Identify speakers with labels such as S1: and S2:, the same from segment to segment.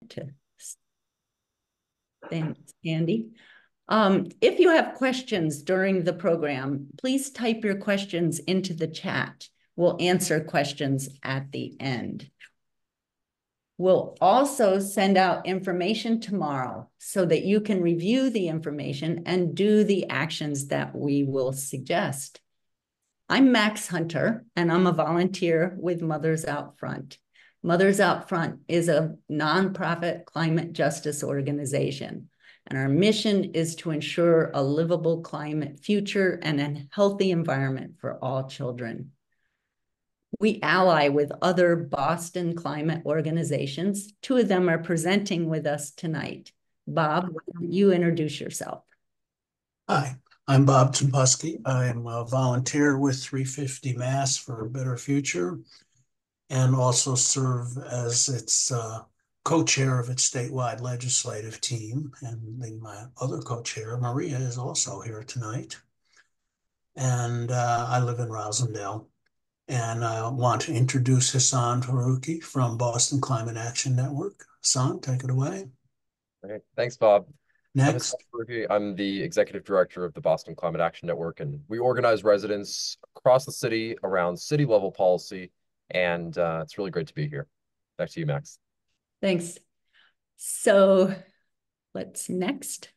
S1: to thanks, Andy. If you have questions during the program, please type your questions into the chat. We'll answer questions at the end. We'll also send out information tomorrow so that you can review the information and do the actions that we will suggest. I'm Max Hunter, and I'm a volunteer with Mothers Out Front. Mothers Out Front is a nonprofit climate justice organization, and our mission is to ensure a livable climate future and a healthy environment for all children. We ally with other Boston climate organizations. Two of them are presenting with us tonight. Bob, why don't you introduce yourself?
S2: Hi, I'm Bob Tumpuski. I'm a volunteer with 350 Mass for a Better Future and also serve as its co-chair of its statewide legislative team. And my other co-chair, Maria, is also here tonight. And I live in Rosendale. And I want to introduce Hassan Faruqi from Boston Climate Action Network. Hassan, take it away.
S3: Great. Thanks, Bob.
S2: Next.
S3: I'm the executive director of the Boston Climate Action Network, and we organize residents across the city around city-level policy, and it's really great to be here. Back to you, Max.
S1: Thanks. So let's next.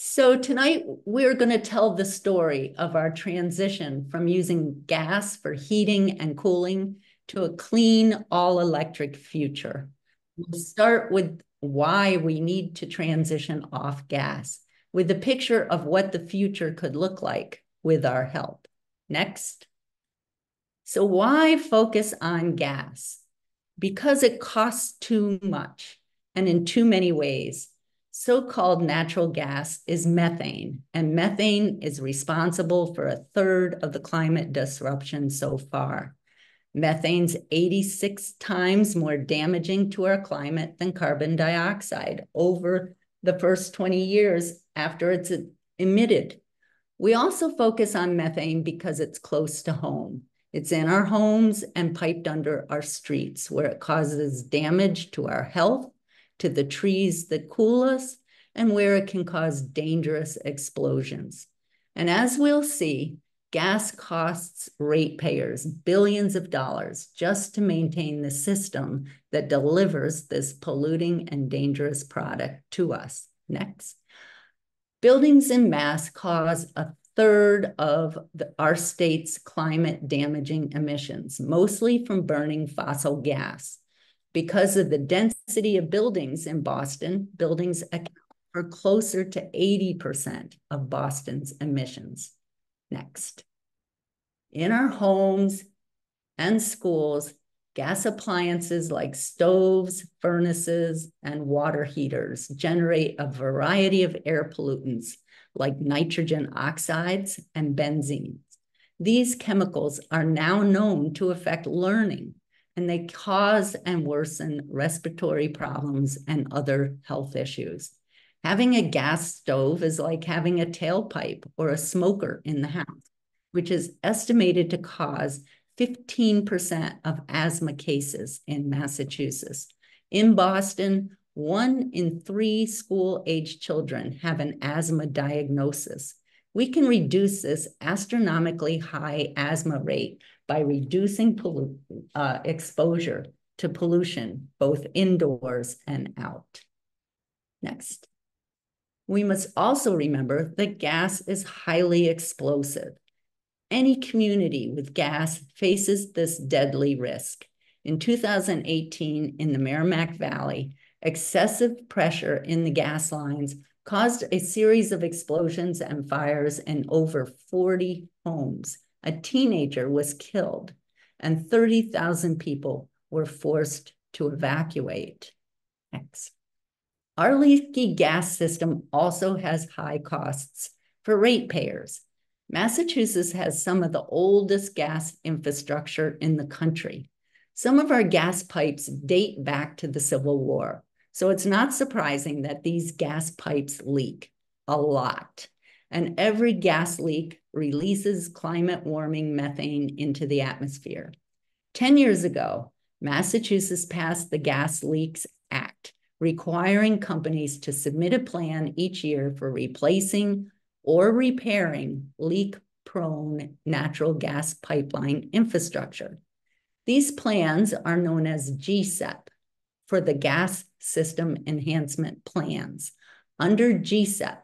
S1: So tonight, we're going to tell the story of our transition from using gas for heating and cooling to a clean, all-electric future. We'll start with why we need to transition off gas, with a picture of what the future could look like with our help. Next. So why focus on gas? Because it costs too much and in too many ways. So-called natural gas is methane, and methane is responsible for 1/3 of the climate disruption so far. Methane's 86 times more damaging to our climate than carbon dioxide over the first 20 years after it's emitted. We also focus on methane because it's close to home. It's in our homes and piped under our streets, where it causes damage to our health, to the trees that cool us, and where it can cause dangerous explosions. And as we'll see, gas costs ratepayers billions of dollars just to maintain the system that delivers this polluting and dangerous product to us. Next. Buildings en masse cause 1/3 of our state's climate damaging emissions, mostly from burning fossil gas. Because of the density of buildings in Boston, buildings account for closer to 80% of Boston's emissions. Next. In our homes and schools, gas appliances like stoves, furnaces, and water heaters generate a variety of air pollutants like nitrogen oxides and benzene. These chemicals are now known to affect learning, and they cause and worsen respiratory problems and other health issues. Having a gas stove is like having a tailpipe or a smoker in the house, which is estimated to cause 15% of asthma cases in Massachusetts. In Boston, 1 in 3 school-aged children have an asthma diagnosis. We can reduce this astronomically high asthma rate by reducing exposure to pollution, both indoors and out. Next. We must also remember that gas is highly explosive. Any community with gas faces this deadly risk. In 2018, in the Merrimack Valley, excessive pressure in the gas lines caused a series of explosions and fires in over 40 homes. A teenager was killed, and 30,000 people were forced to evacuate. Next. Our leaky gas system also has high costs for ratepayers. Massachusetts has some of the oldest gas infrastructure in the country. Some of our gas pipes date back to the Civil War, so it's not surprising that these gas pipes leak a lot. And every gas leak releases climate warming methane into the atmosphere. 10 years ago, Massachusetts passed the Gas Leaks Act, requiring companies to submit a plan each year for replacing or repairing leak-prone natural gas pipeline infrastructure. These plans are known as GSEP, for the Gas System Enhancement Plans. Under GSEP,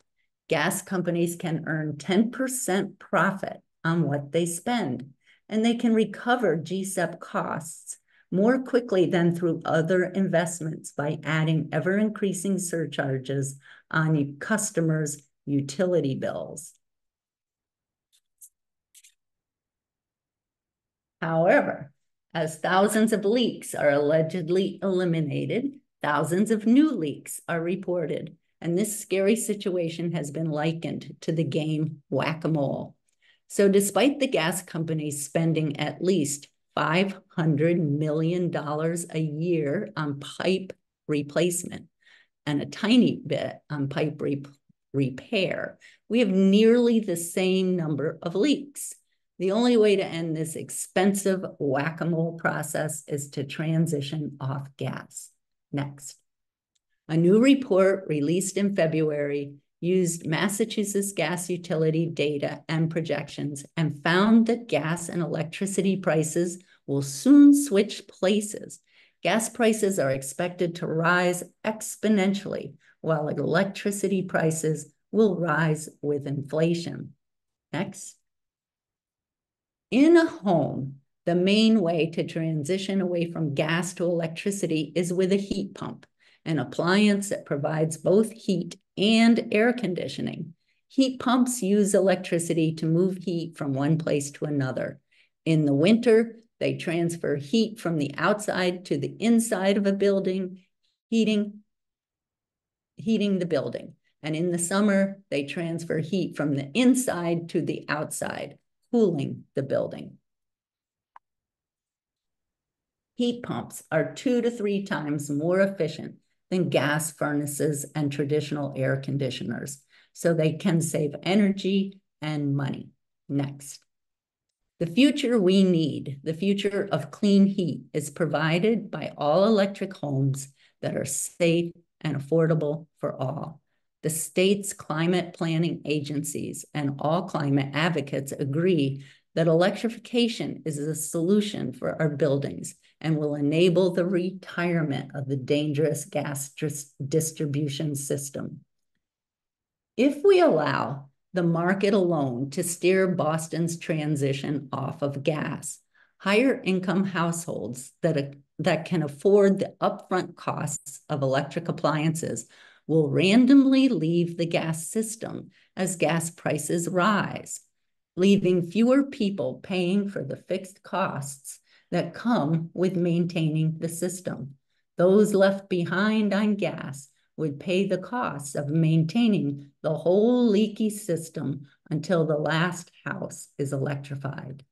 S1: gas companies can earn 10% profit on what they spend, and they can recover GSEP costs more quickly than through other investments by adding ever-increasing surcharges on customers' utility bills. However, as thousands of leaks are allegedly eliminated, thousands of new leaks are reported, and this scary situation has been likened to the game Whack-A-Mole. So despite the gas companies spending at least $500 million a year on pipe replacement and a tiny bit on pipe repair, we have nearly the same number of leaks. The only way to end this expensive whack-a-mole process is to transition off gas. Next. A new report released in February used Massachusetts gas utility data and projections and found that gas and electricity prices will soon switch places. Gas prices are expected to rise exponentially, while electricity prices will rise with inflation. Next. In a home, the main way to transition away from gas to electricity is with a heat pump, an appliance that provides both heat and air conditioning. Heat pumps use electricity to move heat from one place to another. In the winter, they transfer heat from the outside to the inside of a building, heating the building. And in the summer, they transfer heat from the inside to the outside, cooling the building. Heat pumps are 2 to 3 times more efficient than gas furnaces and traditional air conditioners, so they can save energy and money. Next. The future we need, the future of clean heat, is provided by all electric homes that are safe and affordable for all. The state's climate planning agencies and all climate advocates agree that electrification is the solution for our buildings and will enable the retirement of the dangerous gas distribution system. If we allow the market alone to steer Boston's transition off of gas, higher income households that can afford the upfront costs of electric appliances will randomly leave the gas system as gas prices rise, leaving fewer people paying for the fixed costs that come with maintaining the system. Those left behind on gas would pay the costs of maintaining the whole leaky system until the last house is electrified.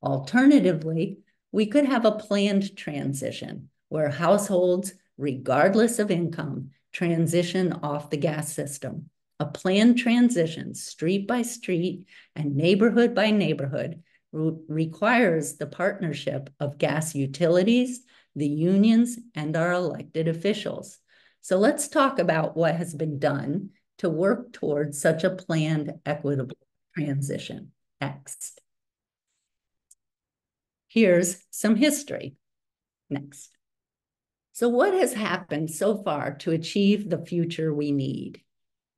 S1: Alternatively, we could have a planned transition where households, regardless of income, transition off the gas system. A planned transition, street by street and neighborhood by neighborhood, requires the partnership of gas utilities, the unions, and our elected officials. So let's talk about what has been done to work towards such a planned, equitable transition. Next. Here's some history. Next. So what has happened so far to achieve the future we need?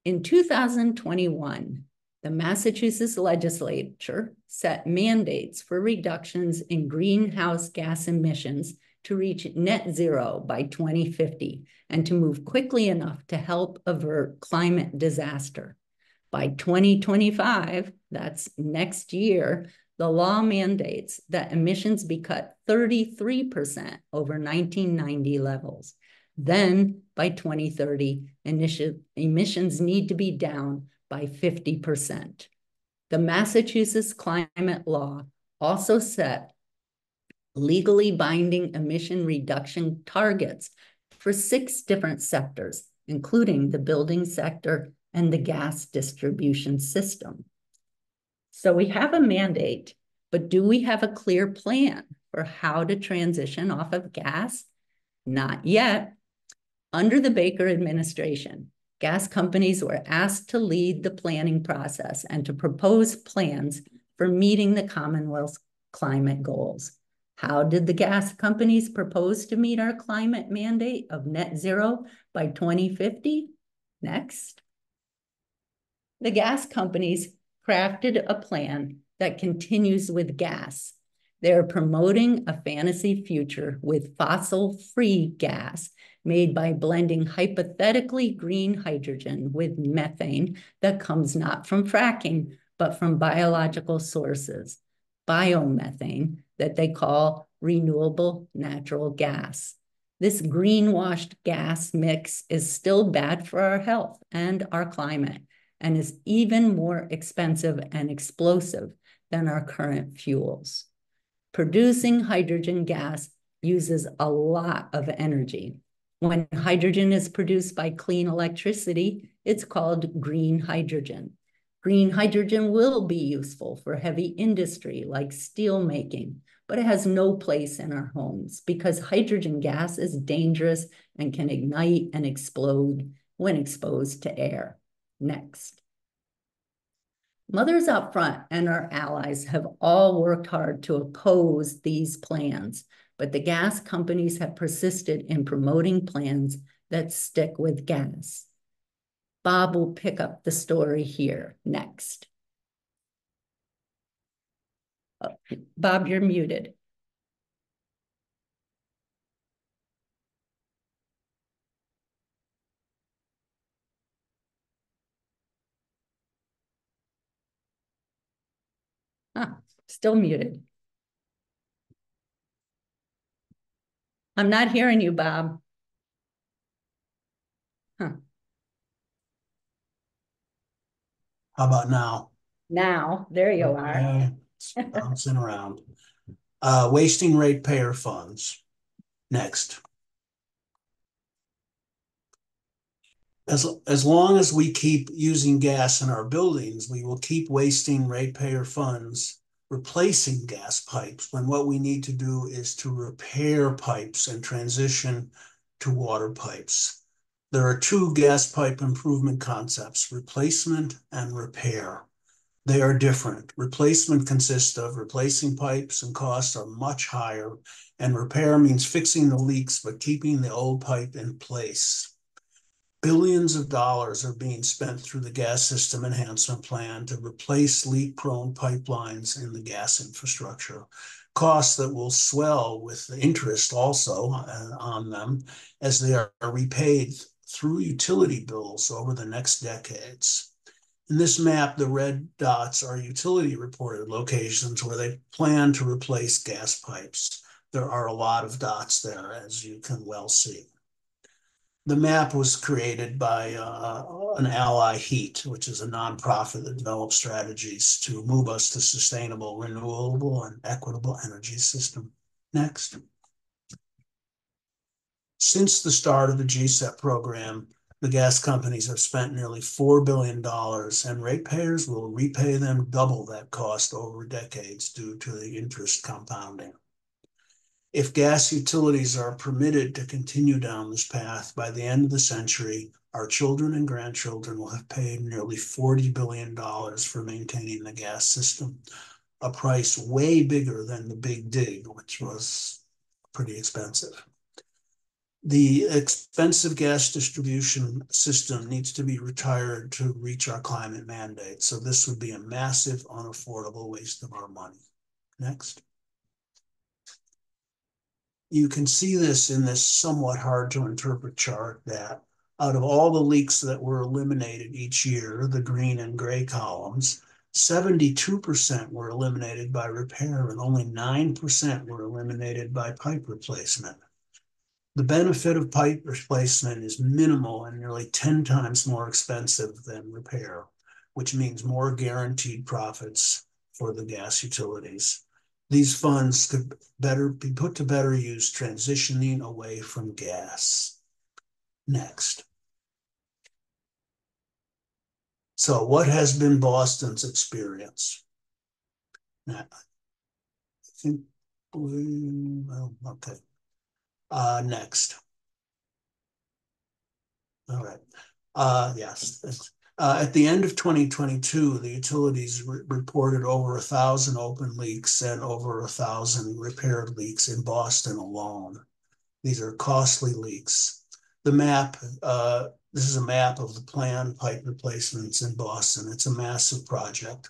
S1: In 2021, the Massachusetts legislature set mandates for reductions in greenhouse gas emissions to reach net zero by 2050 and to move quickly enough to help avert climate disaster. By 2025, that's next year, the law mandates that emissions be cut 33% over 1990 levels. Then, by 2030, emissions need to be down by 50%. The Massachusetts climate law also set legally binding emission reduction targets for 6 different sectors, including the building sector and the gas distribution system. So we have a mandate, but do we have a clear plan for how to transition off of gas? Not yet. Under the Baker administration, gas companies were asked to lead the planning process and to propose plans for meeting the Commonwealth's climate goals. How did the gas companies propose to meet our climate mandate of net zero by 2050? Next. The gas companies crafted a plan that continues with gas. They're promoting a fantasy future with fossil-free gas made by blending hypothetically green hydrogen with methane that comes not from fracking, but from biological sources, biomethane, that they call renewable natural gas. This greenwashed gas mix is still bad for our health and our climate, and is even more expensive and explosive than our current fuels. Producing hydrogen gas uses a lot of energy. When hydrogen is produced by clean electricity, it's called green hydrogen. Green hydrogen will be useful for heavy industry like steel making, but it has no place in our homes because hydrogen gas is dangerous and can ignite and explode when exposed to air. Next. Mothers Out Front and our allies have all worked hard to oppose these plans, but the gas companies have persisted in promoting plans that stick with gas. Bob will pick up the story here next. Oh, Bob, you're muted. Still muted. I'm not hearing you, Bob.
S2: How about now?
S1: Now, there you are.
S2: Okay, it's bouncing around. Wasting ratepayer funds. Next. As long as we keep using gas in our buildings, we will keep wasting ratepayer funds replacing gas pipes when what we need to do is to repair pipes and transition to water pipes. There are two gas pipe improvement concepts, replacement and repair. They are different. Replacement consists of replacing pipes and costs are much higher, and repair means fixing the leaks but keeping the old pipe in place. Billions of dollars are being spent through the Gas System Enhancement Plan to replace leak-prone pipelines in the gas infrastructure, costs that will swell with the interest also on them as they are repaid through utility bills over the next decades. In this map, the red dots are utility reported locations where they plan to replace gas pipes. There are a lot of dots there, as you can well see. The map was created by an ally, HEAT, which is a nonprofit that develops strategies to move us to sustainable, renewable, and equitable energy system. Next. Since the start of the GSEP program, the gas companies have spent nearly $4 billion, and ratepayers will repay them double that cost over decades due to the interest compounding. If gas utilities are permitted to continue down this path, by the end of the century, our children and grandchildren will have paid nearly $40 billion for maintaining the gas system, a price way bigger than the Big Dig, which was pretty expensive. The expensive gas distribution system needs to be retired to reach our climate mandate. So this would be a massive, unaffordable waste of our money. Next. You can see this in this somewhat hard to interpret chart that out of all the leaks that were eliminated each year, the green and gray columns, 72% were eliminated by repair and only 9% were eliminated by pipe replacement. The benefit of pipe replacement is minimal and nearly 10 times more expensive than repair, which means more guaranteed profits for the gas utilities. These funds could better be put to better use transitioning away from gas. Next. So what has been Boston's experience? Now, I think, well, okay. Next. All right. Yes. At the end of 2022, the utilities reported over 1,000 open leaks and over 1,000 repaired leaks in Boston alone. These are costly leaks. The map, this is a map of the planned pipe replacements in Boston. It's a massive project.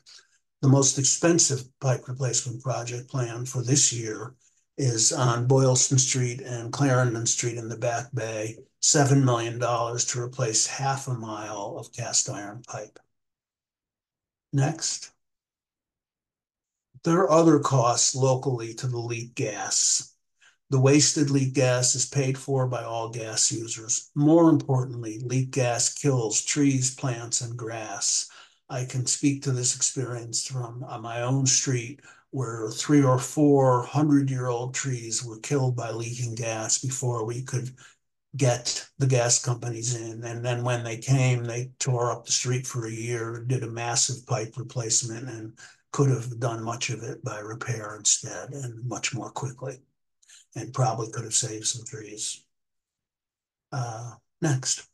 S2: The most expensive pipe replacement project planned for this year is on Boylston Street and Clarendon Street in the Back Bay, $7 million to replace 1/2 mile of cast iron pipe. Next. There are other costs locally to the leak gas. The wasted leak gas is paid for by all gas users. More importantly, leak gas kills trees, plants, and grass. I can speak to this experience from on my own street, where 300 or 400-year-old trees were killed by leaking gas before we could get the gas companies in. And then when they came, they tore up the street for a year, did a massive pipe replacement, and could have done much of it by repair instead, and much more quickly, and probably could have saved some trees. Next.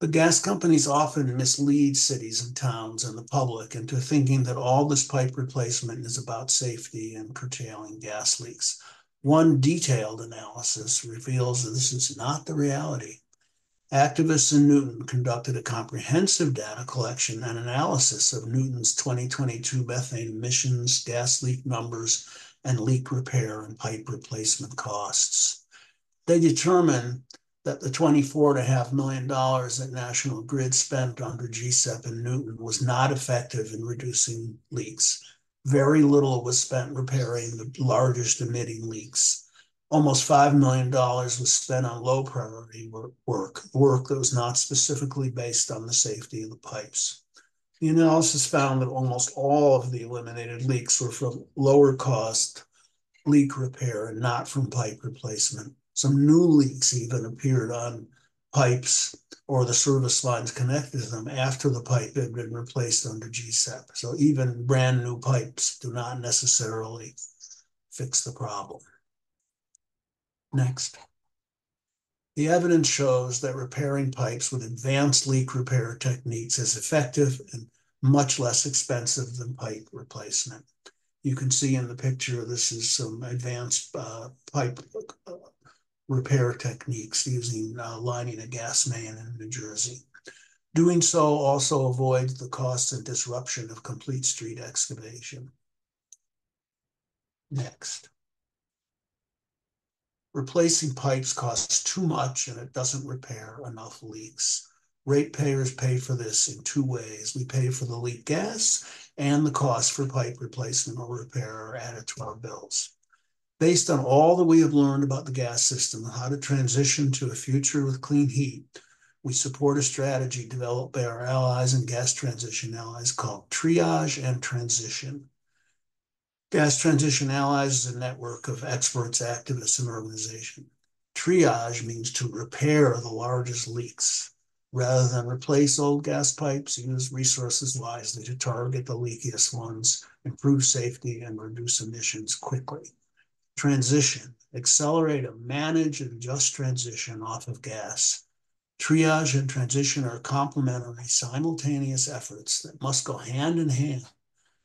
S2: The gas companies often mislead cities and towns and the public into thinking that all this pipe replacement is about safety and curtailing gas leaks. One detailed analysis reveals that this is not the reality. Activists in Newton conducted a comprehensive data collection and analysis of Newton's 2022 methane emissions, gas leak numbers, and leak repair and pipe replacement costs. They determined that the $24.5 million that National Grid spent under GSEP in Newton was not effective in reducing leaks. Very little was spent repairing the largest emitting leaks. Almost $5 million was spent on low priority work that was not specifically based on the safety of the pipes. The analysis found that almost all of the eliminated leaks were from lower cost leak repair and not from pipe replacement. Some new leaks even appeared on pipes or the service lines connected to them after the pipe had been replaced under GSEP. So even brand new pipes do not necessarily fix the problem. Next. The evidence shows that repairing pipes with advanced leak repair techniques is effective and much less expensive than pipe replacement. You can see in the picture, this is some advanced pipe repair techniques using lining a gas main in New Jersey. Doing so also avoids the cost and disruption of complete street excavation. Next. Replacing pipes costs too much and it doesn't repair enough leaks. Ratepayers pay for this in two ways. We pay for the leak gas, and the cost for pipe replacement or repair are added to our bills. Based on all that we have learned about the gas system and how to transition to a future with clean heat, we support a strategy developed by our allies and gas transition allies called Triage and Transition. Gas Transition Allies is a network of experts, activists, and organizations. Triage means to repair the largest leaks. Rather than replace old gas pipes, use resources wisely to target the leakiest ones, improve safety, and reduce emissions quickly. Transition, accelerate a manage and just transition off of gas. Triage and transition are complementary, simultaneous efforts that must go hand in hand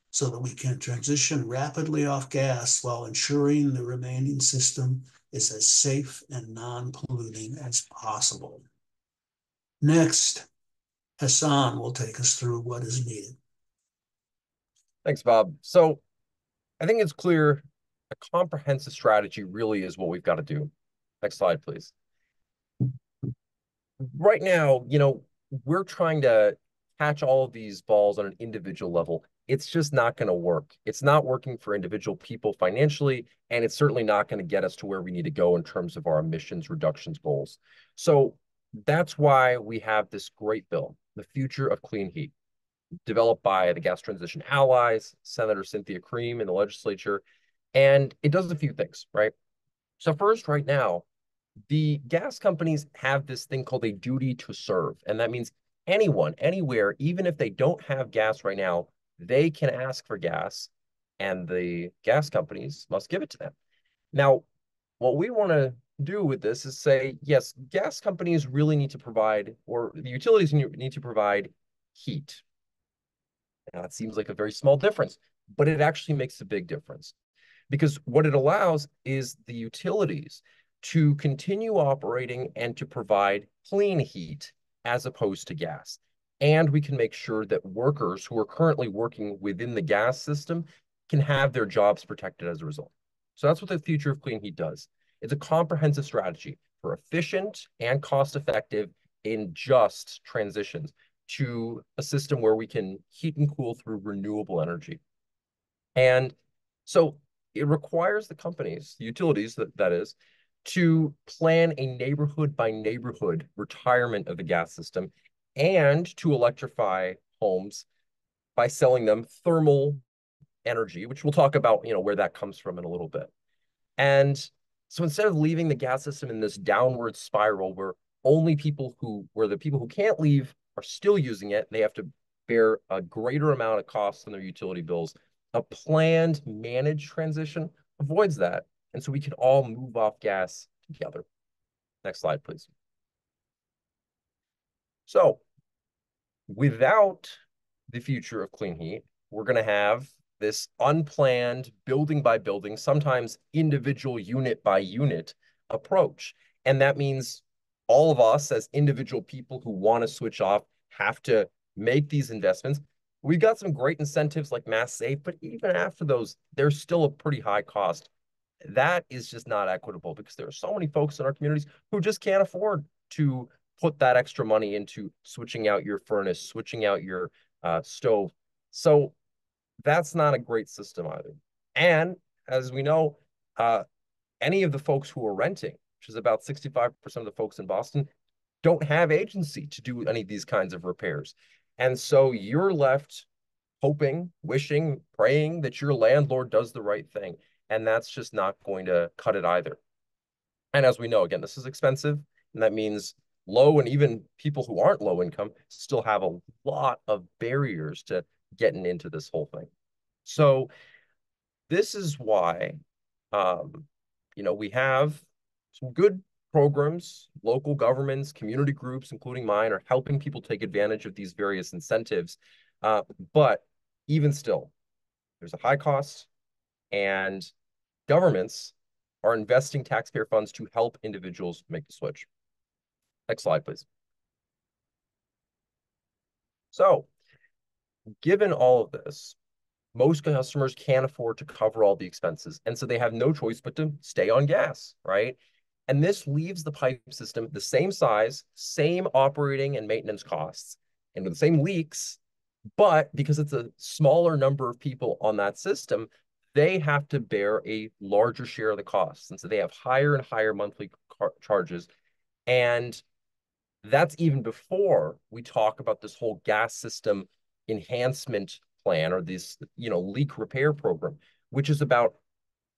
S2: so that we can transition rapidly off gas while ensuring the remaining system is as safe and non-polluting as possible. Next, Hassan will take us through what is needed.
S3: Thanks, Bob. So I think it's clear a comprehensive strategy really is what we've got to do. Next slide, please. Right now, we're trying to catch all of these balls on an individual level. It's just not going to work. It's not working for individual people financially, and it's certainly not going to get us to where we need to go in terms of our emissions reductions goals. So that's why we have this great bill, the Future of Clean Heat, developed by the Gas Transition Allies, Senator Cynthia Cream in the legislature, and it does a few things, right? So first, right now, the gas companies have this thing called a duty to serve, and that means anyone, anywhere, even if they don't have gas right now, they can ask for gas, and the gas companies must give it to them. Now, what we want to do with this is say, yes, gas companies really need to provide, or the utilities need to provide heat. Now, it seems like a very small difference, but it actually makes a big difference because what it allows is the utilities to continue operating and to provide clean heat as opposed to gas. And we can make sure that workers who are currently working within the gas system can have their jobs protected as a result. So that's what the future of clean heat does. It's a comprehensive strategy for efficient and cost-effective in just transitions to a system where we can heat and cool through renewable energy. And so it requires the companies, the utilities that is, to plan a neighborhood by neighborhood retirement of the gas system and to electrify homes by selling them thermal energy, which we'll talk about, where that comes from in a little bit. And so instead of leaving the gas system in this downward spiral where the people who can't leave are still using it, they have to bear a greater amount of costs on their utility bills. A planned, managed transition avoids that. And so we can all move off gas together. Next slide, please. So without the future of clean heat, we're going to have this unplanned building by building, sometimes individual unit by unit approach. And that means all of us as individual people who want to switch off have to make these investments. We've got some great incentives like Mass Save, but even after those, there's still a pretty high cost. That is just not equitable because there are so many folks in our communities who just can't afford to put that extra money into switching out your furnace, switching out your stove. So that's not a great system either. And as we know, any of the folks who are renting, which is about 65% of the folks in Boston, don't have agency to do any of these kinds of repairs. And so you're left hoping, wishing, praying that your landlord does the right thing. And that's just not going to cut it either. And as we know, again, this is expensive. And that means low and even people who aren't low income still have a lot of barriers to getting into this whole thing. So this is why, we have some good programs, local governments, community groups, including mine, are helping people take advantage of these various incentives. But even still, there's a high cost, and governments are investing taxpayer funds to help individuals make the switch. Next slide, please. So, given all of this, most customers can't afford to cover all the expenses. And so they have no choice but to stay on gas, right? And this leaves the pipe system the same size, same operating and maintenance costs, and with the same leaks, but because it's a smaller number of people on that system, they have to bear a larger share of the costs. And so they have higher and higher monthly charges. And that's even before we talk about this whole gas system enhancement plan or this, leak repair program, which is about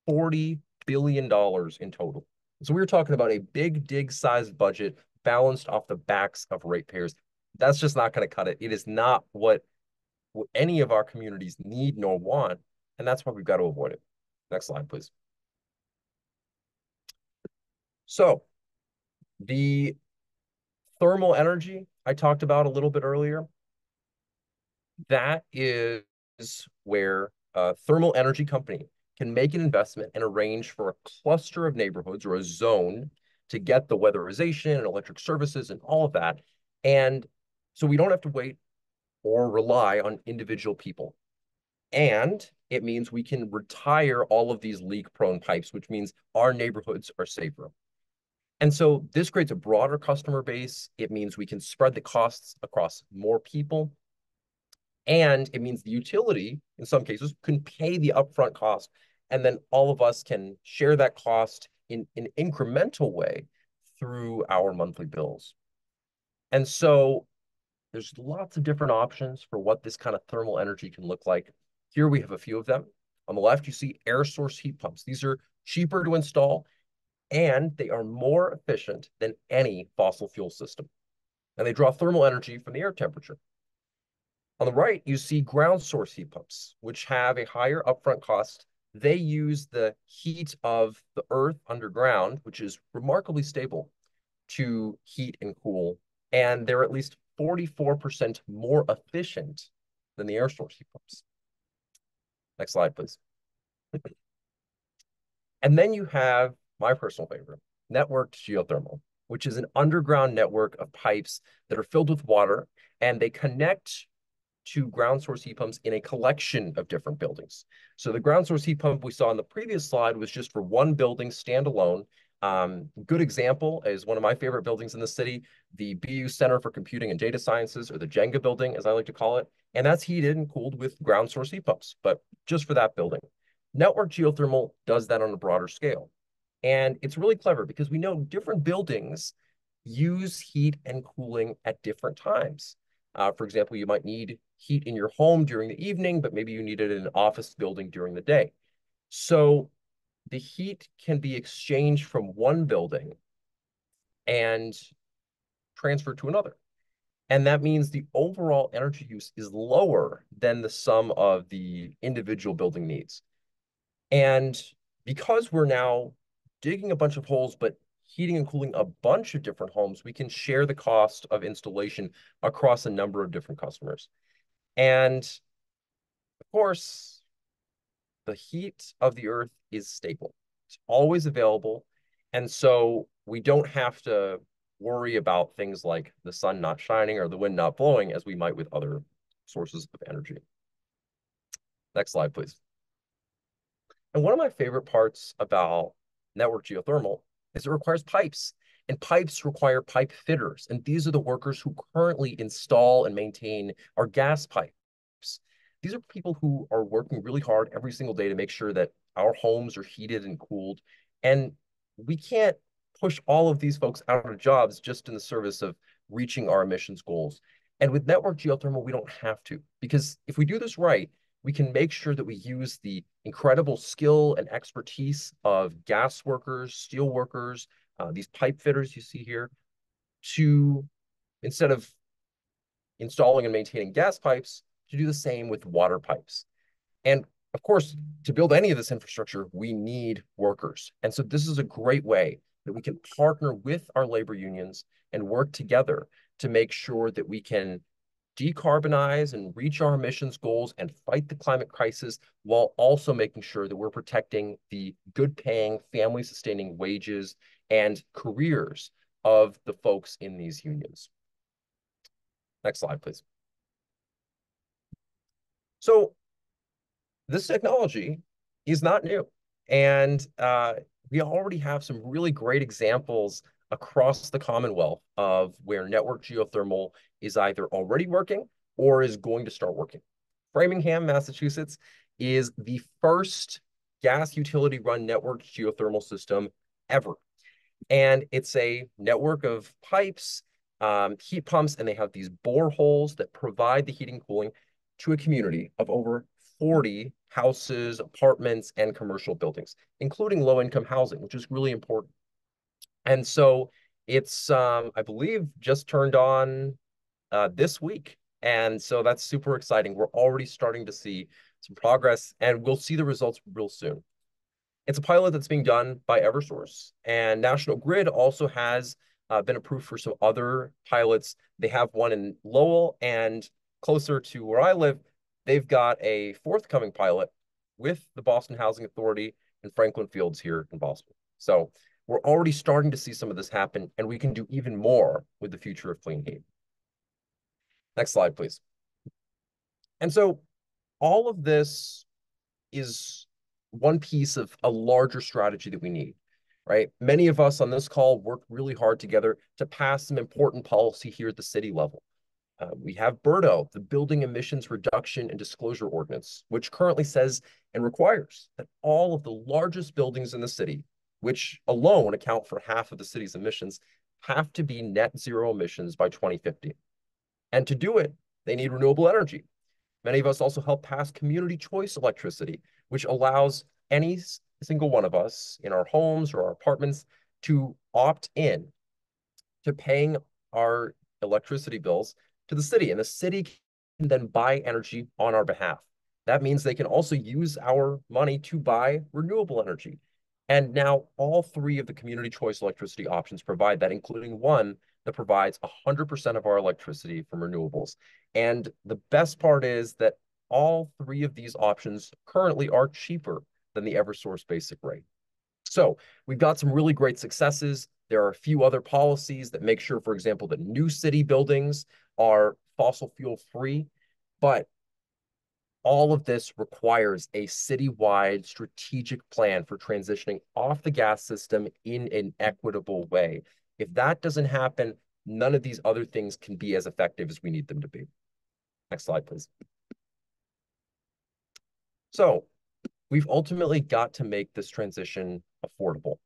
S3: $40 billion in total. So we were talking about a big dig sized budget balanced off the backs of ratepayers. That's just not going to cut it. It is not what any of our communities need nor want. And that's why we've got to avoid it. Next slide, please. So the thermal energy I talked about a little bit earlier, that is where a thermal energy company can make an investment and arrange for a cluster of neighborhoods or a zone to get the weatherization and electric services and all of that. And so we don't have to wait or rely on individual people. And it means we can retire all of these leak-prone pipes, which means our neighborhoods are safer. And so this creates a broader customer base. It means we can spread the costs across more people. And it means the utility, in some cases, can pay the upfront cost. And then all of us can share that cost in an incremental way through our monthly bills. And so there's lots of different options for what this kind of thermal energy can look like. Here we have a few of them. On the left, you see air source heat pumps. These are cheaper to install, and they are more efficient than any fossil fuel system. And they draw thermal energy from the air temperature. On the right, you see ground source heat pumps, which have a higher upfront cost They use the heat of the earth underground, which is remarkably stable, to heat and cool. And they're at least 44% more efficient than the air source heat pumps. Next slide, please. And then you have my personal favorite, networked geothermal, which is an underground network of pipes that are filled with water, and they connect to ground source heat pumps in a collection of different buildings. So the ground source heat pump we saw on the previous slide was just for one building standalone. Good example is one of my favorite buildings in the city, the BU Center for Computing and Data Sciences, or the Jenga building, as I like to call it. And that's heated and cooled with ground source heat pumps, but just for that building. Network geothermal does that on a broader scale. And it's really clever because we know different buildings use heat and cooling at different times. For example, you might need heat in your home during the evening, but maybe you need it in an office building during the day. So the heat can be exchanged from one building and transferred to another. And that means the overall energy use is lower than the sum of the individual building needs. And because we're now digging a bunch of holes, but heating and cooling a bunch of different homes, we can share the cost of installation across a number of different customers. And of course, the heat of the earth is stable. It's always available. And so we don't have to worry about things like the sun not shining or the wind not blowing as we might with other sources of energy. Next slide, please. And one of my favorite parts about network geothermal is it requires pipes. And pipes require pipe fitters. And these are the workers who currently install and maintain our gas pipes. These are people who are working really hard every single day to make sure that our homes are heated and cooled. And we can't push all of these folks out of jobs just in the service of reaching our emissions goals. And with network geothermal, we don't have to, because if we do this right, we can make sure that we use the incredible skill and expertise of gas workers, steel workers, these pipe fitters you see here, to, instead of installing and maintaining gas pipes, to do the same with water pipes. And of course, to build any of this infrastructure, we need workers. And so this is a great way that we can partner with our labor unions and work together to make sure that we can decarbonize and reach our emissions goals and fight the climate crisis while also making sure that we're protecting the good paying, family sustaining wages and careers of the folks in these unions. Next slide, please. So this technology is not new. And we already have some really great examples across the Commonwealth of where network geothermal is either already working or is going to start working. Framingham, Massachusetts is the first gas utility run network geothermal system ever. And it's a network of pipes, heat pumps, and they have these boreholes that provide the heating and cooling to a community of over 40 houses, apartments, and commercial buildings, including low-income housing, which is really important. And so it's, I believe, just turned on this week. And so that's super exciting. We're already starting to see some progress, and we'll see the results real soon. It's a pilot that's being done by Eversource, and National Grid also has been approved for some other pilots. They have one in Lowell, and closer to where I live, they've got a forthcoming pilot with the Boston Housing Authority and Franklin Fields here in Boston. So we're already starting to see some of this happen, and we can do even more with the future of clean heat. Next slide, please. And so all of this is one piece of a larger strategy that we need, right? Many of us on this call work really hard together to pass some important policy here at the city level. We have BERDO, the Building Emissions Reduction and Disclosure Ordinance, which currently says and requires that all of the largest buildings in the city, which alone account for half of the city's emissions, have to be net zero emissions by 2050. And to do it, they need renewable energy. Many of us also help pass community choice electricity, which allows any single one of us in our homes or our apartments to opt in to paying our electricity bills to the city, and the city can then buy energy on our behalf. That means they can also use our money to buy renewable energy. And now all three of the community choice electricity options provide that, including one that provides 100% of our electricity from renewables. And the best part is that all three of these options currently are cheaper than the Eversource basic rate. So we've got some really great successes. There are a few other policies that make sure, for example, that new city buildings are fossil fuel free, but all of this requires a citywide strategic plan for transitioning off the gas system in an equitable way. If that doesn't happen, none of these other things can be as effective as we need them to be. Next slide, please. So we've ultimately got to make this transition affordable.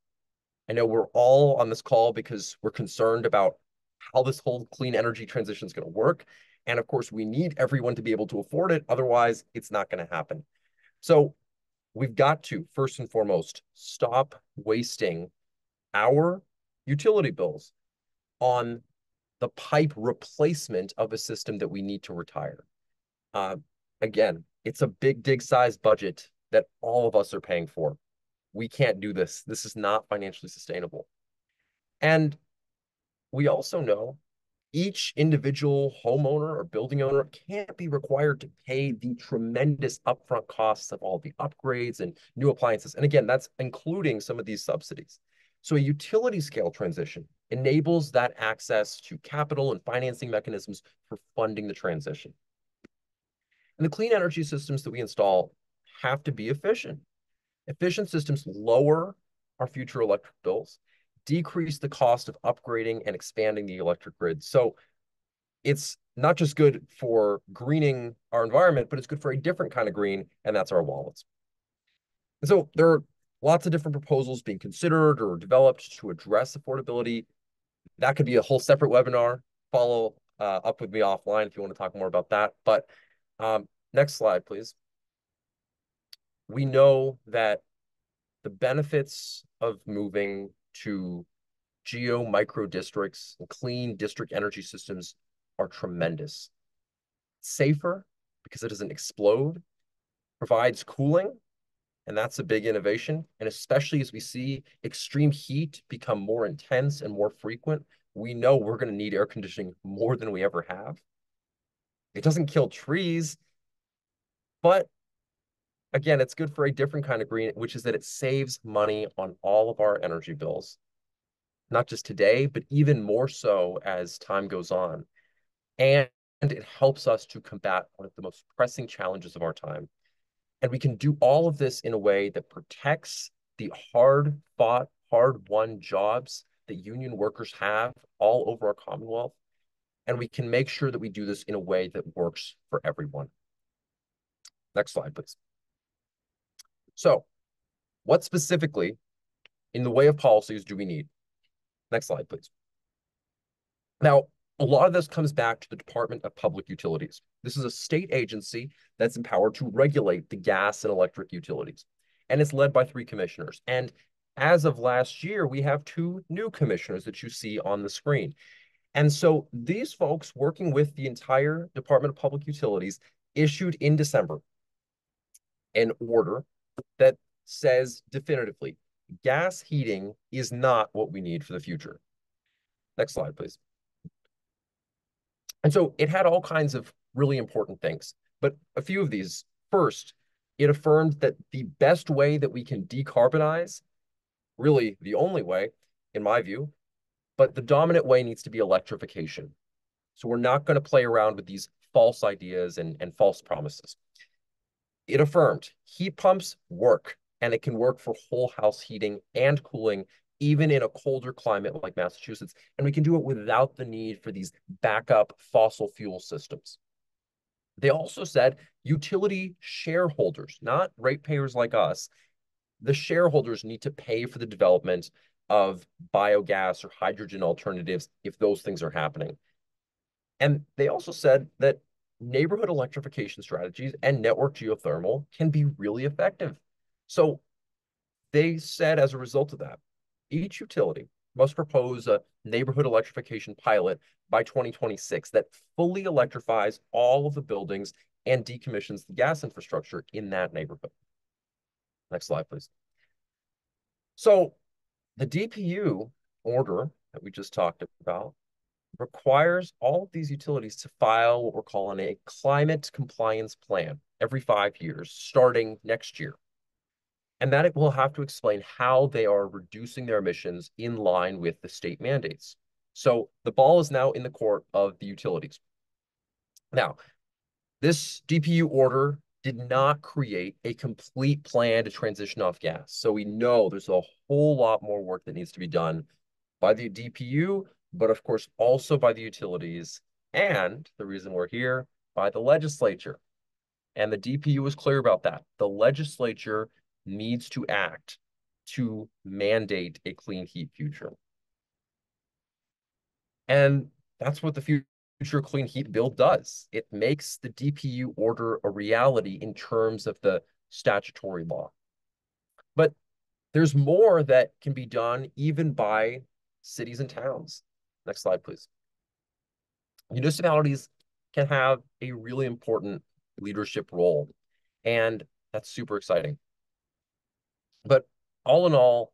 S3: I know we're all on this call because we're concerned about how this whole clean energy transition is going to work. And of course, we need everyone to be able to afford it. Otherwise, it's not going to happen. So we've got to, first and foremost, stop wasting our utility bills on the pipe replacement of a system that we need to retire. Again, it's a big dig size budget that all of us are paying for. We can't do this. This is not financially sustainable. And we also know each individual homeowner or building owner can't be required to pay the tremendous upfront costs of all the upgrades and new appliances. And again, that's including some of these subsidies. So a utility scale transition enables that access to capital and financing mechanisms for funding the transition. And the clean energy systems that we install have to be efficient. Efficient systems lower our future electric bills, decrease the cost of upgrading and expanding the electric grid. So it's not just good for greening our environment, but it's good for a different kind of green, and that's our wallets. And so there are lots of different proposals being considered or developed to address affordability. That could be a whole separate webinar. Follow up with me offline if you want to talk more about that. But next slide, please. We know that the benefits of moving to geo micro districts and clean district energy systems are tremendous. Safer because it doesn't explode, provides cooling, and that's a big innovation. And especially as we see extreme heat become more intense and more frequent, we know we're going to need air conditioning more than we ever have. It doesn't kill trees, but again, it's good for a different kind of green, which is that it saves money on all of our energy bills, not just today, but even more so as time goes on. And it helps us to combat one of the most pressing challenges of our time. And we can do all of this in a way that protects the hard-fought, hard-won jobs that union workers have all over our Commonwealth. And we can make sure that we do this in a way that works for everyone. Next slide, please. So what specifically in the way of policies do we need? Next slide, please. Now, a lot of this comes back to the Department of Public Utilities. This is a state agency that's empowered to regulate the gas and electric utilities. And it's led by 3 commissioners. And as of last year, we have 2 new commissioners that you see on the screen. And so these folks, working with the entire Department of Public Utilities, issued in December an order that says definitively, gas heating is not what we need for the future. Next slide, please. And so it had all kinds of really important things, but a few of these. First, it affirmed that the best way that we can decarbonize, really the only way, in my view, but the dominant way needs to be electrification. So we're not going to play around with these false ideas and false promises. It affirmed heat pumps work, and it can work for whole house heating and cooling, even in a colder climate like Massachusetts. And we can do it without the need for these backup fossil fuel systems. They also said utility shareholders, not ratepayers like us, the shareholders need to pay for the development of biogas or hydrogen alternatives if those things are happening. And they also said that neighborhood electrification strategies and network geothermal can be really effective. So they said as a result of that, each utility must propose a neighborhood electrification pilot by 2026 that fully electrifies all of the buildings and decommissions the gas infrastructure in that neighborhood. Next slide, please. So the DPU order that we just talked about requires all of these utilities to file what we're calling a climate compliance plan every 5 years, starting next year. And that it will have to explain how they are reducing their emissions in line with the state mandates. So the ball is now in the court of the utilities. Now, this DPU order did not create a complete plan to transition off gas. So we know there's a whole lot more work that needs to be done by the DPU, but of course also by the utilities, and the reason we're here, by the legislature. And the DPU was clear about that. The legislature needs to act to mandate a clean heat future. And that's what the Future Clean Heat Bill does. It makes the DPU order a reality in terms of the statutory law. But there's more that can be done even by cities and towns. Next slide, please. Municipalities can have a really important leadership role, and that's super exciting. But all in all,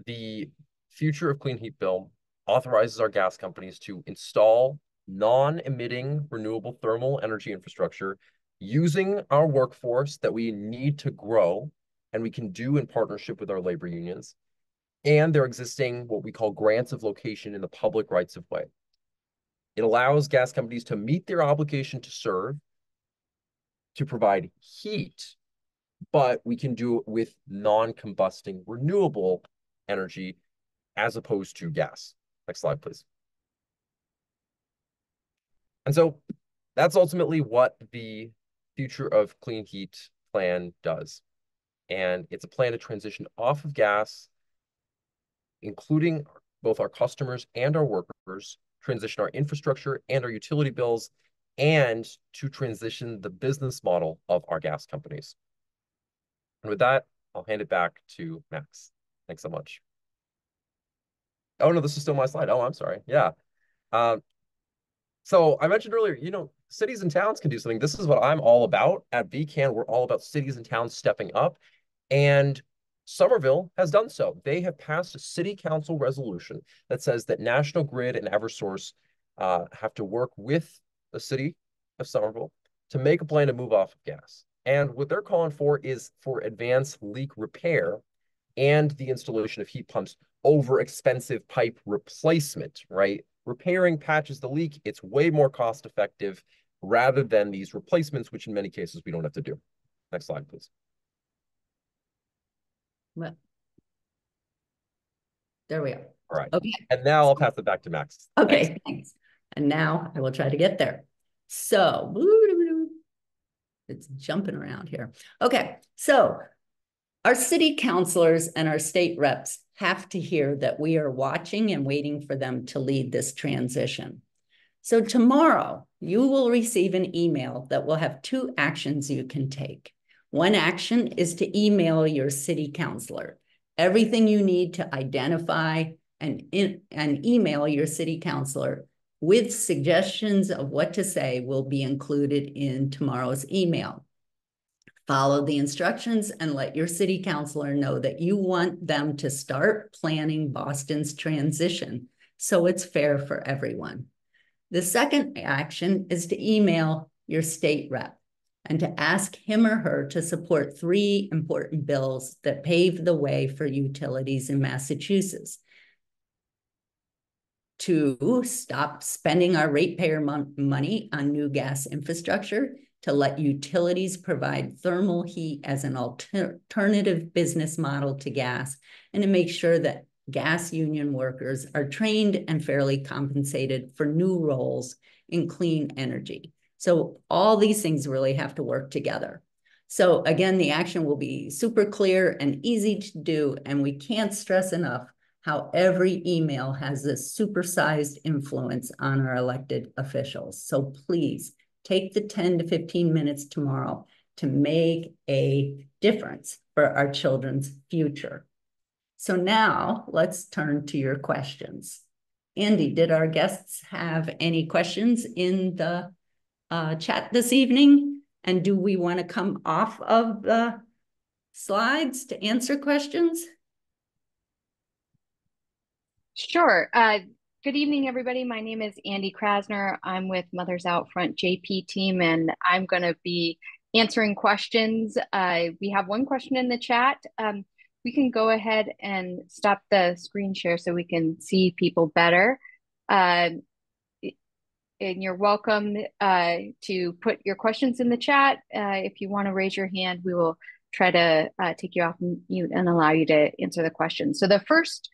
S3: the Future of Clean Heat Bill authorizes our gas companies to install non-emitting renewable thermal energy infrastructure using our workforce that we need to grow, and we can do in partnership with our labor unions, and their existing what we call grants of location in the public rights of way. It allows gas companies to meet their obligation to serve, to provide heat, but we can do it with non-combusting renewable energy as opposed to gas. Next slide, please. And so that's ultimately what the Future of Clean Heat plan does. And it's a plan to transition off of gas, including both our customers and our workers, transition our infrastructure and our utility bills, and to transition the business model of our gas companies. And with that, I'll hand it back to Max. Thanks so much. Oh, no, this is still my slide. Oh, I'm sorry. Yeah. So I mentioned earlier, cities and towns can do something. This is what I'm all about at VCAN. We're all about cities and towns stepping up. And Somerville has done so. They have passed a city council resolution that says that National Grid and Eversource have to work with the city of Somerville to make a plan to move off of gas. And what they're calling for is for advanced leak repair and the installation of heat pumps over expensive pipe replacement, right? Repairing patches the leak, it's way more cost effective rather than these replacements, which in many cases we don't have to do. Next slide, please.
S1: Well, there we are.
S3: All right.
S1: Okay.
S3: And now I'll pass it back to Max.
S1: Okay, thanks. And now I will try to get there. So, it's jumping around here. Okay, so our city councilors and our state reps have to hear that we are watching and waiting for them to lead this transition. So tomorrow, you will receive an email that will have 2 actions you can take. One action is to email your city councilor everything you need to identify and email your city councilor with suggestions of what to say will be included in tomorrow's email. Follow the instructions and let your city councilor know that you want them to start planning Boston's transition so it's fair for everyone. The second action is to email your state rep and to ask him or her to support 3 important bills that pave the way for utilities in Massachusetts. To stop spending our ratepayer money on new gas infrastructure, to let utilities provide thermal heat as an alternative business model to gas, and to make sure that gas union workers are trained and fairly compensated for new roles in clean energy. So all these things really have to work together. So again, the action will be super clear and easy to do, and we can't stress enough how every email has this supersized influence on our elected officials. So please take the 10 to 15 minutes tomorrow to make a difference for our children's future. So now let's turn to your questions. Andy, did our guests have any questions in the chat this evening? And do we want to come off of the slides to answer questions?
S4: Sure. Good evening, everybody. My name is Andy Krasner. I'm with Mothers Out Front JP team, and I'm going to be answering questions. We have one question in the chat. We can go ahead and stop the screen share so we can see people better. And you're welcome to put your questions in the chat. If you want to raise your hand, we will try to take you off mute and allow you to answer the question. So the first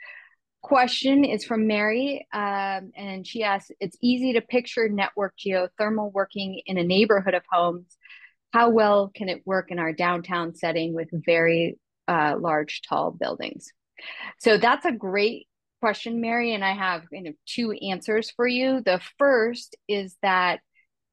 S4: question is from Mary, and she asks, it's easy to picture network geothermal working in a neighborhood of homes. How well can it work in our downtown setting with very large, tall buildings? So that's a great question, Mary, and I have two answers for you. The first is that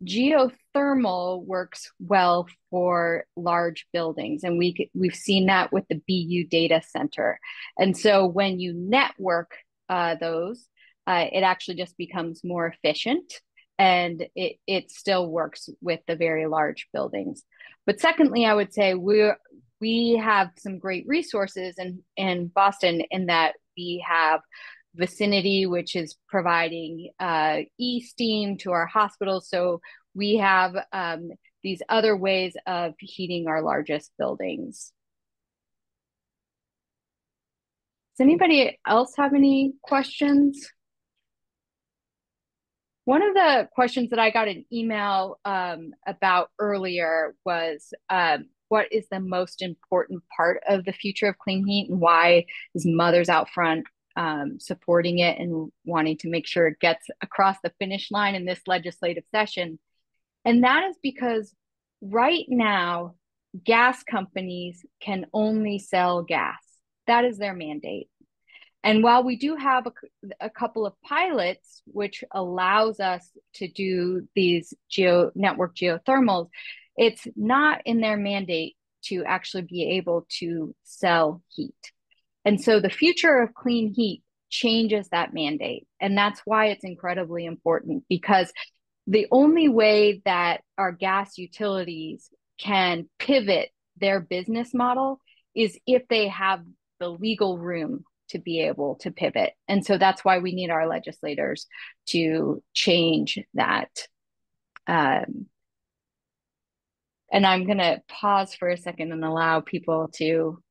S4: geothermal works well for large buildings, and we've seen that with the BU data center. And so when you network those, it actually just becomes more efficient, and it still works with the very large buildings. But secondly, I would say we have some great resources in Boston in that we have Vicinity, which is providing e-steam to our hospitals. So we have these other ways of heating our largest buildings. Does anybody else have any questions? One of the questions that I got an email about earlier was, what is the most important part of the future of clean heat, and why is Mothers Out Front supporting it and wanting to make sure it gets across the finish line in this legislative session? And that is because right now, gas companies can only sell gas. That is their mandate. And while we do have a couple of pilots, which allows us to do these network geothermals, it's not in their mandate to actually be able to sell heat. And so the future of clean heat changes that mandate. And that's why it's incredibly important, because the only way that our gas utilities can pivot their business model is if they have the legal room to be able to pivot. And so that's why we need our legislators to change that. And I'm going to pause for a second and allow people to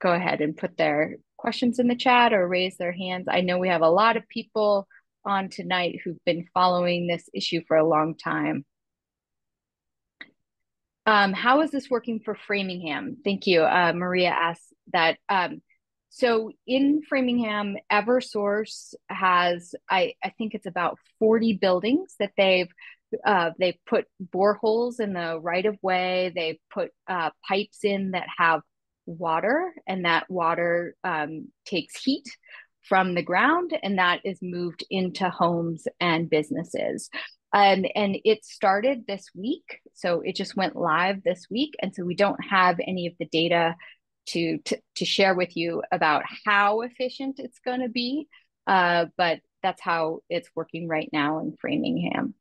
S4: go ahead and put their questions in the chat or raise their hands. I know we have a lot of people on tonight who've been following this issue for a long time. How is this working for Framingham? Thank you. Maria asked that. So in Framingham, Eversource has, I think it's about 40 buildings that they've put boreholes in the right of way. They've put pipes in that have water, and that water takes heat from the ground, and that is moved into homes and businesses. And it started this week, so it just went live this week, and so we don't have any of the data to share with you about how efficient it's going to be, but that's how it's working right now in Framingham.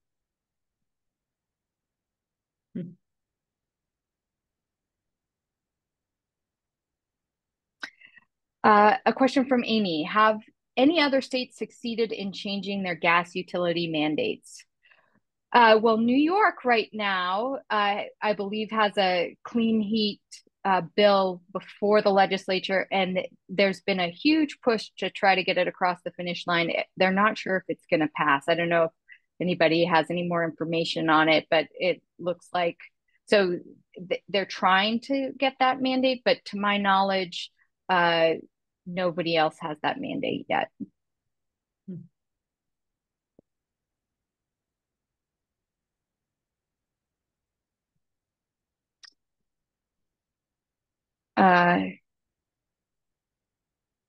S4: A question from Amy. Have any other states succeeded in changing their gas utility mandates? Well, New York right now, I believe, has a clean heat bill before the legislature, and there's been a huge push to try to get it across the finish line. They're not sure if it's going to pass. I don't know if anybody has any more information on it, but it looks like, so they're trying to get that mandate, but to my knowledge, nobody else has that mandate yet.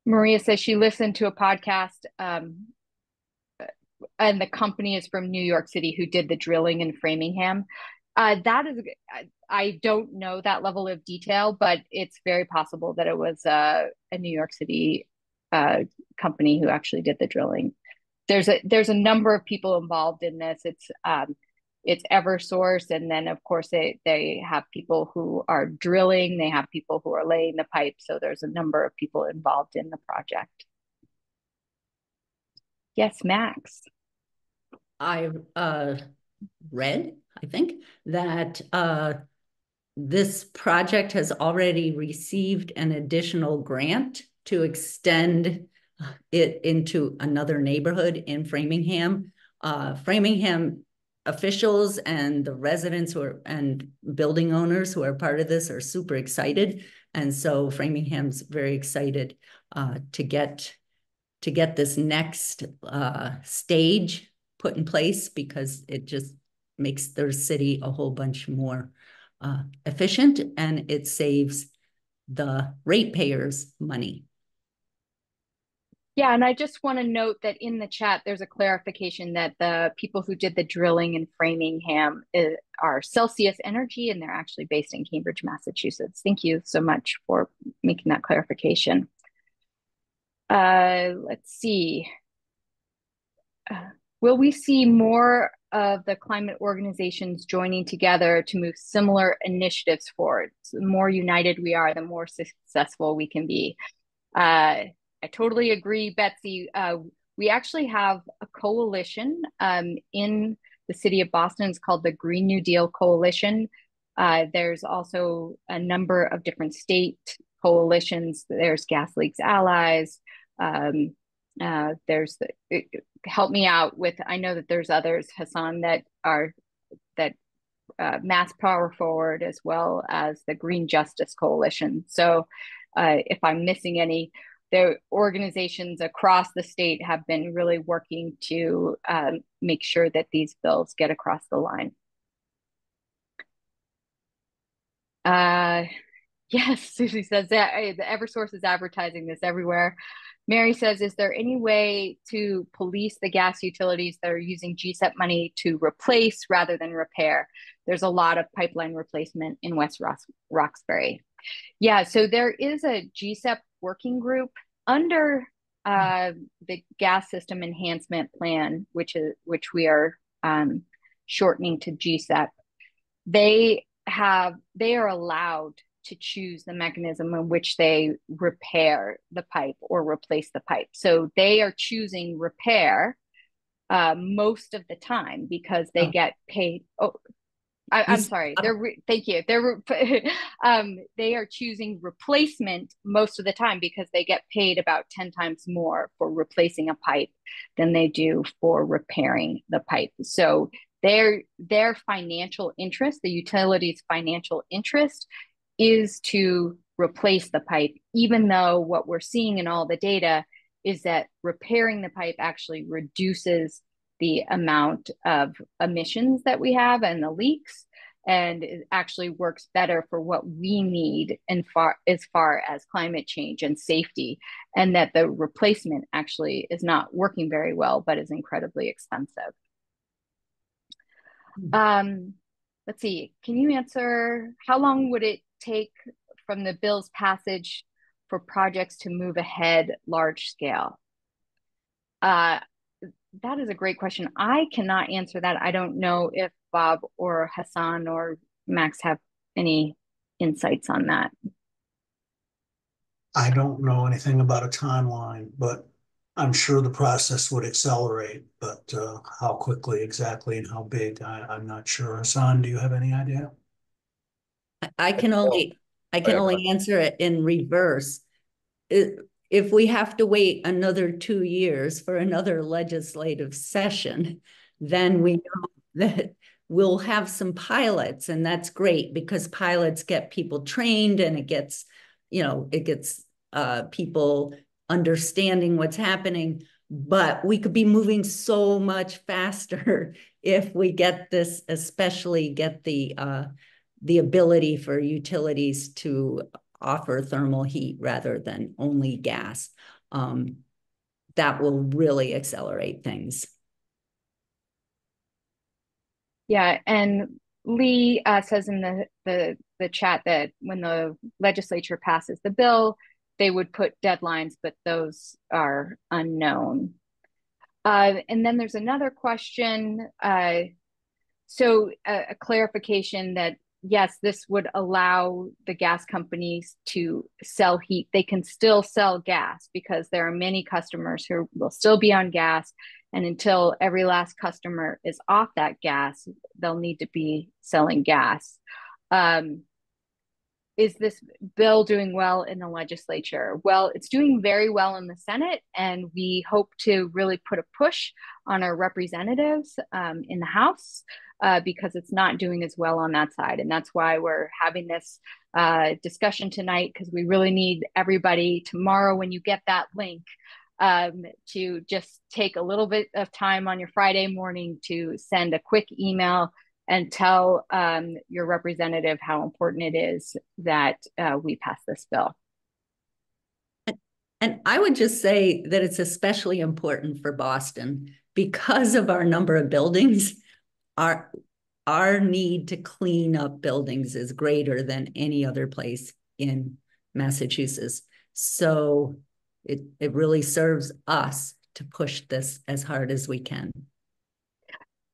S4: Maria says she listened to a podcast, and the company is from New York City who did the drilling in Framingham. That is, I don't know that level of detail, but it's very possible that it was a New York City company who actually did the drilling. There's a number of people involved in this. It's it's Eversource, and then of course they have people who are drilling, they have people who are laying the pipe. So there's a number of people involved in the project. Yes, Max.
S1: I read, I think, that this project has already received an additional grant to extend it into another neighborhood in Framingham. Framingham officials and the residents and building owners who are part of this are super excited. And so Framingham's very excited to get this next stage put in place, because it just makes their city a whole bunch more efficient, and it saves the ratepayers money.
S4: Yeah, and I just want to note that in the chat, there's a clarification that the people who did the drilling in Framingham are Celsius Energy, and they're actually based in Cambridge, Massachusetts. Thank you so much for making that clarification. Let's see. Will we see more of the climate organizations joining together to move similar initiatives forward? So the more united we are, the more successful we can be. I totally agree, Betsy. We actually have a coalition in the city of Boston. It's called the Green New Deal Coalition. There's also a number of different state coalitions. There's Gas Leaks Allies. There's help me out with, I know that there's others, Hassan, that Mass Power Forward, as well as the Green Justice Coalition. So if I'm missing any, the organizations across the state have been really working to make sure that these bills get across the line. Yes, Susie says that the Eversource is advertising this everywhere. Mary says, is there any way to police the gas utilities that are using GSEP money to replace rather than repair? There's a lot of pipeline replacement in West Roxbury. Yeah, so there is a GSEP working group under the Gas System Enhancement Plan, which we are shortening to GSEP. They are allowed to choose the mechanism in which they repair the pipe or replace the pipe. So they are choosing repair most of the time because they get paid. Oh, I'm sorry. Thank you. They are choosing replacement most of the time because they get paid about 10 times more for replacing a pipe than they do for repairing the pipe. So their financial interest, the utility's financial interest, is to replace the pipe, even though what we're seeing in all the data is that repairing the pipe actually reduces the amount of emissions that we have and the leaks, and it actually works better for what we need as far as climate change and safety, and that the replacement actually is not working very well, but is incredibly expensive. Let's see, can you answer, how long would it take from the bill's passage for projects to move ahead large scale? That is a great question. I cannot answer that. I don't know if Bob or Hassan or Max have any insights on that.
S2: I don't know anything about a timeline, but I'm sure the process would accelerate, but how quickly exactly and how big, I'm not sure. Hassan, do you have any idea?
S1: I can only answer it in reverse. If we have to wait another 2 years for another legislative session, then we know that we'll have some pilots, and that's great because pilots get people trained, and it gets people understanding what's happening. But we could be moving so much faster if we get this, especially get the ability for utilities to offer thermal heat rather than only gas. That will really accelerate things.
S4: Yeah, and Lee says in the chat that when the legislature passes the bill, they would put deadlines, but those are unknown. And then there's another question. So a clarification that yes, this would allow the gas companies to sell heat. They can still sell gas because there are many customers who will still be on gas. And until every last customer is off that gas, they'll need to be selling gas. Is this bill doing well in the legislature? Well, it's doing very well in the Senate, and we hope to really put a push on our representatives in the House because it's not doing as well on that side. And that's why we're having this discussion tonight, because we really need everybody tomorrow when you get that link to just take a little bit of time on your Friday morning to send a quick email and tell your representative how important it is that we pass this bill.
S1: And I would just say that it's especially important for Boston because of our number of buildings. Our need to clean up buildings is greater than any other place in Massachusetts. So it really serves us to push this as hard as we can.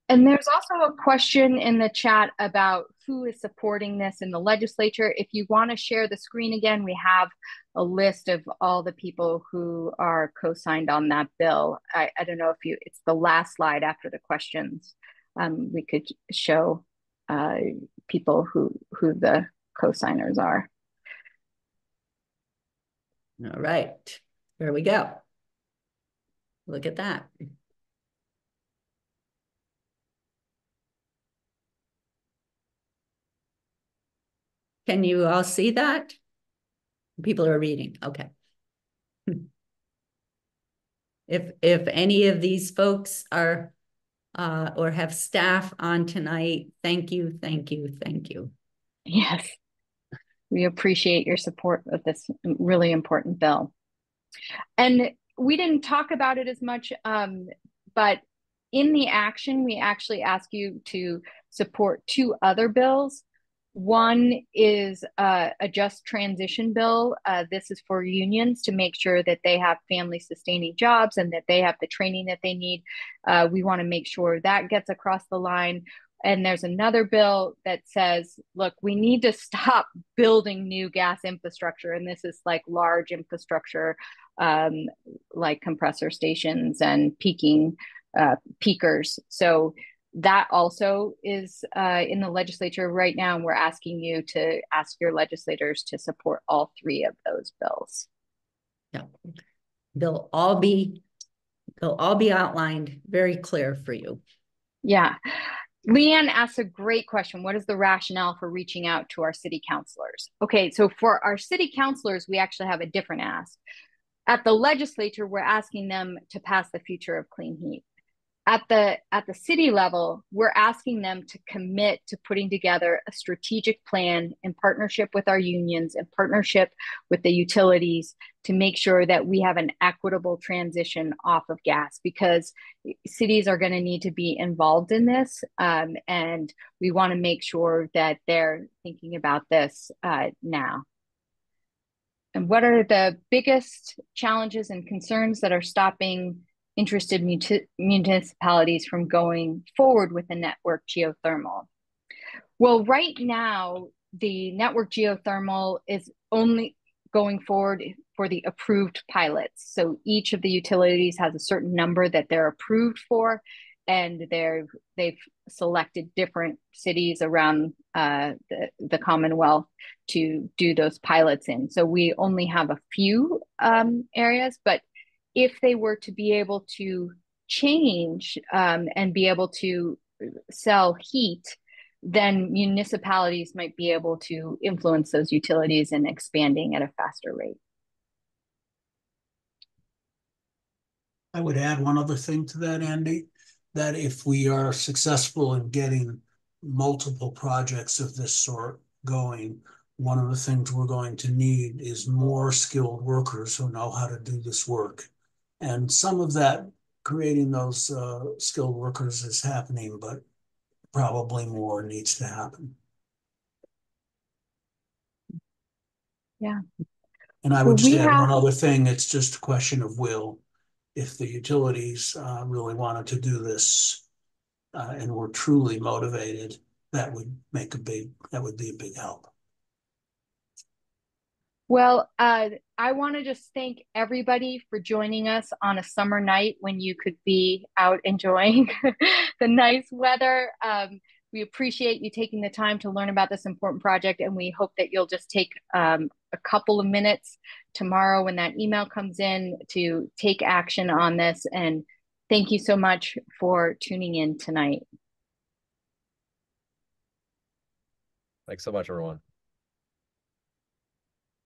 S4: And there's also a question in the chat about who is supporting this in the legislature. If you want to share the screen again, we have a list of all the people who are co-signed on that bill. I don't know if it's the last slide after the questions. We could show people who the co-signers are.
S1: All right, here we go. Look at that. Can you all see that? People are reading. Okay. If any of these folks are or have staff on tonight, thank you, thank you, thank you.
S4: Yes, we appreciate your support of this really important bill. And we didn't talk about it as much, but in the action, we actually ask you to support two other bills. One is a just transition bill. This is for unions to make sure that they have family sustaining jobs and that they have the training that they need. We want to make sure that gets across the line. And there's another bill that says, look, we need to stop building new gas infrastructure. And this is like large infrastructure, like compressor stations and peakers. So that also is in the legislature right now, and we're asking you to ask your legislators to support all three of those bills.
S1: Yeah, they'll all be outlined very clear for you.
S4: Yeah. Leanne asks a great question. What is the rationale for reaching out to our city councilors? Okay, so for our city councilors, we actually have a different ask. At the legislature, we're asking them to pass the Future of Clean Heat. At the city level, we're asking them to commit to putting together a strategic plan in partnership with our unions, in partnership with the utilities, to make sure that we have an equitable transition off of gas, because cities are going to need to be involved in this. And we want to make sure that they're thinking about this now. And what are the biggest challenges and concerns that are stopping interested municipalities from going forward with the network geothermal? Well, right now, the network geothermal is only going forward for the approved pilots. So each of the utilities has a certain number that they're approved for, and they've selected different cities around the Commonwealth to do those pilots in. So we only have a few areas, but if they were to be able to change and be able to sell heat, then municipalities might be able to influence those utilities in expanding at a faster rate.
S2: I would add one other thing to that, Andy, that if we are successful in getting multiple projects of this sort going, one of the things we're going to need is more skilled workers who know how to do this work. And some of that, creating those skilled workers, is happening, but probably more needs to happen.
S4: Yeah.
S2: And I would just add one other thing. It's just a question of will. If the utilities really wanted to do this, and were truly motivated, that would be a big help.
S4: Well, I want to just thank everybody for joining us on a summer night when you could be out enjoying the nice weather. We appreciate you taking the time to learn about this important project, and we hope that you'll just take a couple of minutes tomorrow when that email comes in to take action on this. And thank you so much for tuning in tonight.
S3: Thanks so much, everyone.